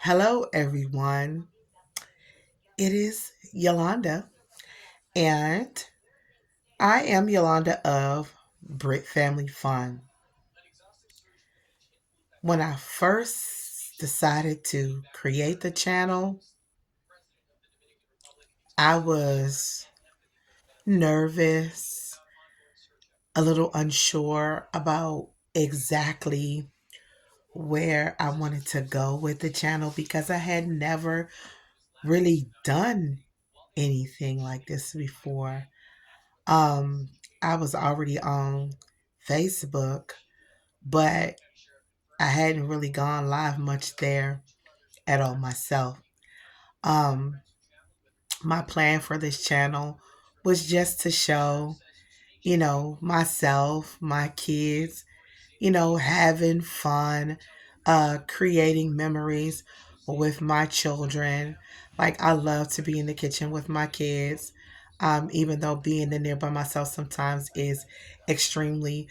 Hello, everyone. It is Yolanda, and I am Yolanda of Brit Family Fun. When I first decided to create the channel, I was nervous, a little unsure about exactly where I wanted to go with the channel because I had never really done anything like this before. Um, I was already on Facebook, but I hadn't really gone live much there at all myself. Um, my plan for this channel was just to show, myself, my kids, having fun, creating memories with my children. Like, I love to be in the kitchen with my kids, even though being in there by myself sometimes is extremely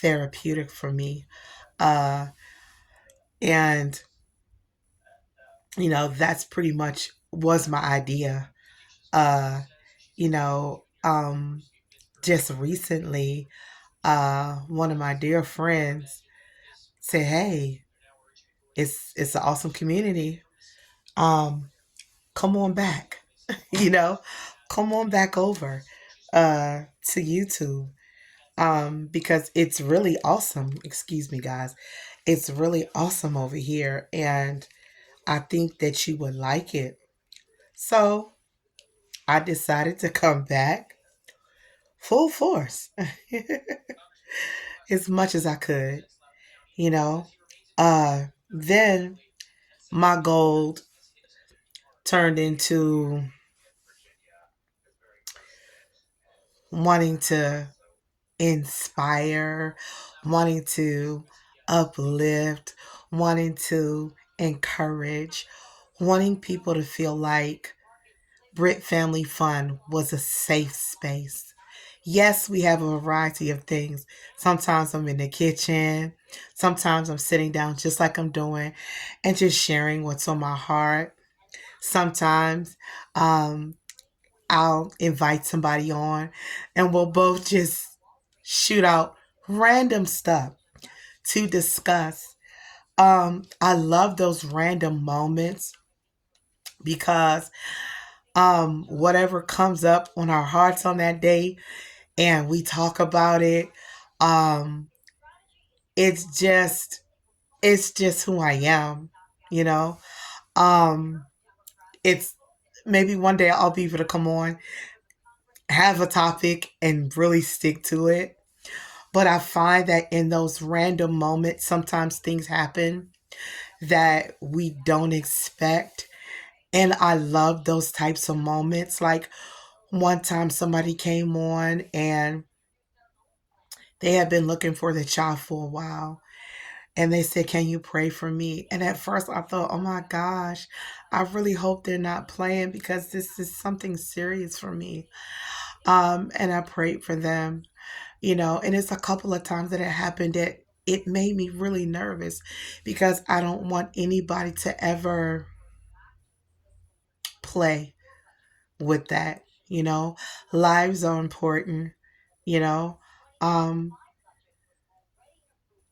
therapeutic for me. Uh, and, that's pretty much was my idea. Uh, you know, um, just recently, one of my dear friends said, "Hey, it's an awesome community. Um, come on back, you know, come on back over to YouTube because it's really awesome. Excuse me, guys, it's really awesome over here, and I think that you would like it." So I decided to come back full force as much as I could, you know. Then my goal turned into wanting to inspire, wanting to uplift, wanting to encourage, wanting people to feel like Brit Family Fun was a safe space. Yes, we have a variety of things. Sometimes I'm in the kitchen, sometimes I'm sitting down just like I'm doing and just sharing what's on my heart. Sometimes um, I'll invite somebody on and we'll both just shoot out random stuff to discuss. I love those random moments because whatever comes up on our hearts on that day and we talk about it, um, it's just it's just who I am, you know. Um, it's maybe one day I'll be able to come on, have a topic and really stick to it. But I find that in those random moments, sometimes things happen that we don't expect. And I love those types of moments. Like one time somebody came on and they had been looking for the child for a while. And they said, "Can you pray for me?" And at first I thought, oh my gosh, I really hope they're not playing because this is something serious for me. And I prayed for them, and it's a couple of times that it happened that it made me really nervous because I don't want anybody to ever play with that, lives are important, you know. um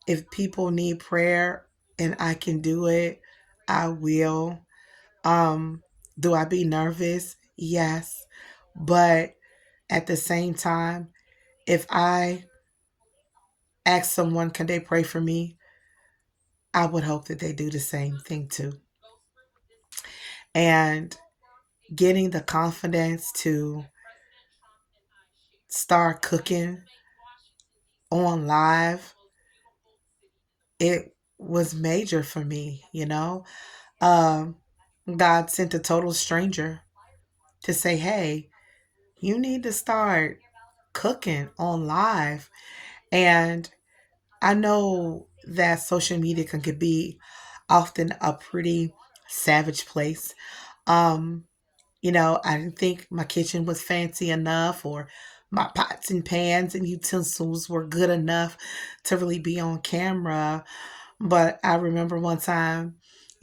if people need prayer and I can do it, I will. Do I be nervous? Yes, but at the same time, if I ask someone can they pray for me, I would hope that they do the same thing too. And getting the confidence to start cooking on live, it was major for me, Um, God sent a total stranger to say, "Hey, you need to start cooking on live." And I know that social media can be often a pretty savage place. Um, I didn't think my kitchen was fancy enough or my pots and pans and utensils were good enough to really be on camera. But I remember one time,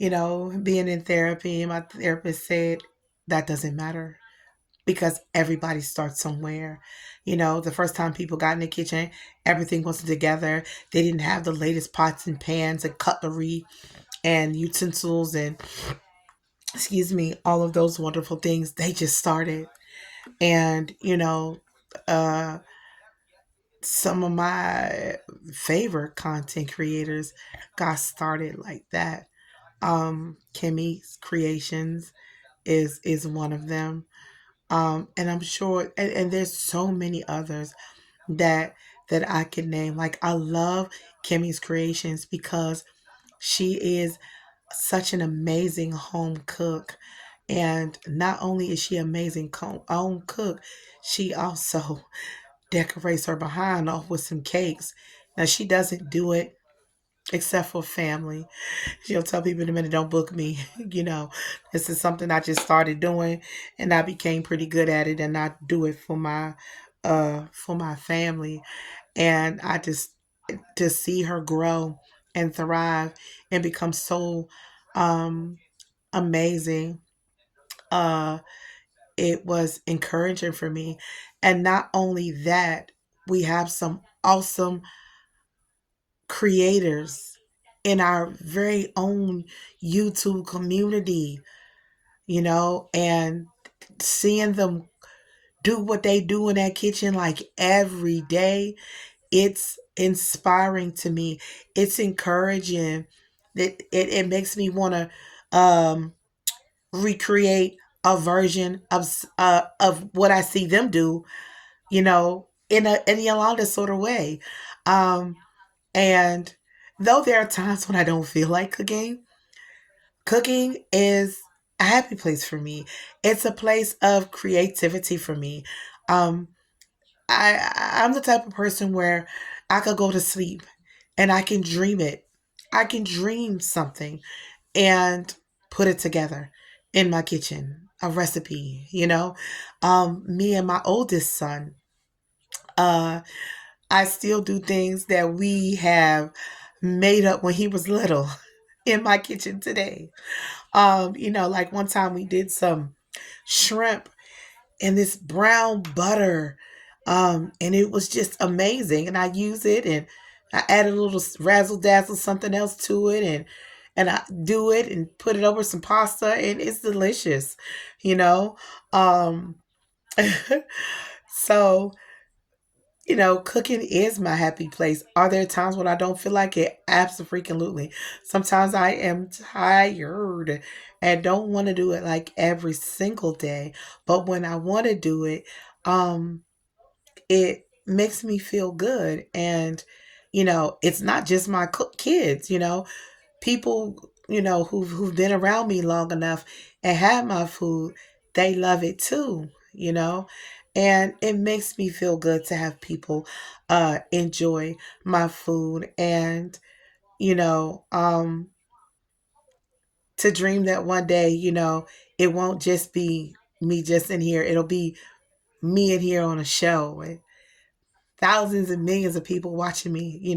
being in therapy, my therapist said that doesn't matter because everybody starts somewhere. The first time people got in the kitchen, everything wasn't together. They didn't have the latest pots and pans and cutlery and utensils and, excuse me, all of those wonderful things. They just started. And, uh, some of my favorite content creators got started like that. Kimmy's Creations is one of them. And I'm sure, and there's so many others that I could name. Like I love Kimmy's Creations because she is such an amazing home cook. And not only is she amazing home cook, she also decorates her behind off with some cakes. Now she doesn't do it except for family. She'll tell people in a minute, don't book me. This is something I just started doing and I became pretty good at it and I do it for my family. And I just to see her grow and thrive and become so um amazing. Uh it was encouraging for me. And not only that, we have some awesome creators in our very own YouTube community, and seeing them do what they do in that kitchen like every day, it's inspiring to me. It's encouraging. It makes me want to recreate a version of what I see them do, in a Yolanda sort of way. Um, and though there are times when I don't feel like cooking is a happy place for me. It's a place of creativity for me. Um, I'm the type of person where I could go to sleep and I can dream it. I can dream something and put it together in my kitchen, a recipe, Me and my oldest son, uh, I still do things that we have made up when he was little in my kitchen today. Like one time we did some shrimp in this brown butter. And it was just amazing. And I use it and I add a little razzle dazzle something else to it and I do it and put it over some pasta and it's delicious, you know. Um so cooking is my happy place. Are there times when I don't feel like it? Absolutely. Sometimes I am tired and don't want to do it like every single day. But when I want to do it, um, it makes me feel good. And, it's not just my kids, people, who've been around me long enough and had my food, they love it too, and it makes me feel good to have people enjoy my food and, you know, um, to dream that one day, it won't just be me just in here. It'll be me in here on a show with thousands and millions of people watching me,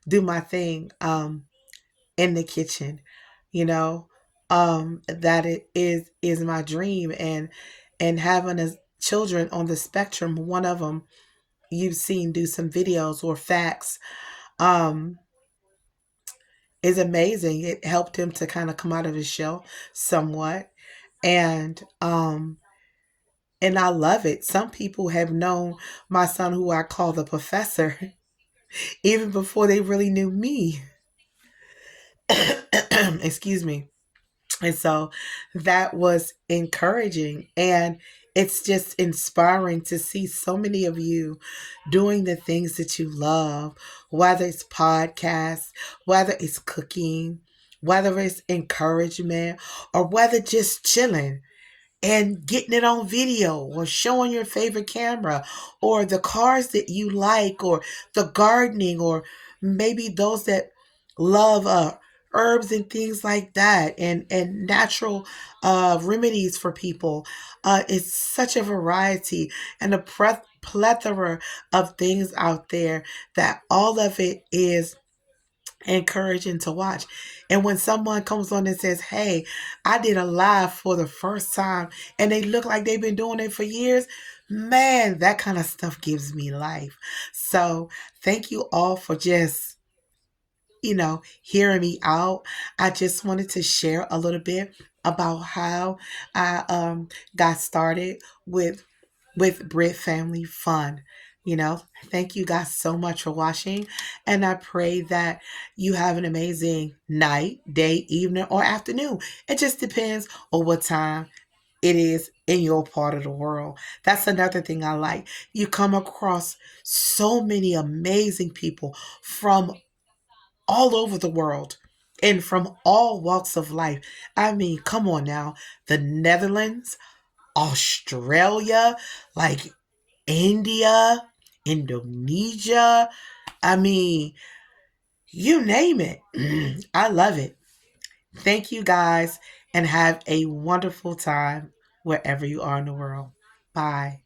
do my thing. In the kitchen, that it is my dream. And having a children on the spectrum, one of them you've seen do some videos or facts, um is amazing. It helped him to kind of come out of his shell somewhat. And I love it. Some people have known my son, who I call the professor, even before they really knew me. Excuse me. And so that was encouraging. And it's just inspiring to see so many of you doing the things that you love, whether it's podcasts, whether it's cooking, whether it's encouragement, or whether just chilling and getting it on video or showing your favorite camera or the cars that you like or the gardening or maybe those that love herbs and things like that and natural remedies for people. It's such a variety and a plethora of things out there that all of it is encouraging to watch. And when someone comes on and says, "Hey, I did a live for the first time," and they look like they've been doing it for years, man, that kind of stuff gives me life. So thank you all for just, hearing me out. I just wanted to share a little bit about how I got started with Brit Family Fun. Thank you guys so much for watching. And I pray that you have an amazing night, day, evening, or afternoon. It just depends on what time it is in your part of the world. That's another thing I like. You come across so many amazing people from all over the world and from all walks of life. I mean, come on now. The Netherlands, Australia, like India, Indonesia. I mean, you name it. I love it. Thank you guys and have a wonderful time wherever you are in the world. Bye.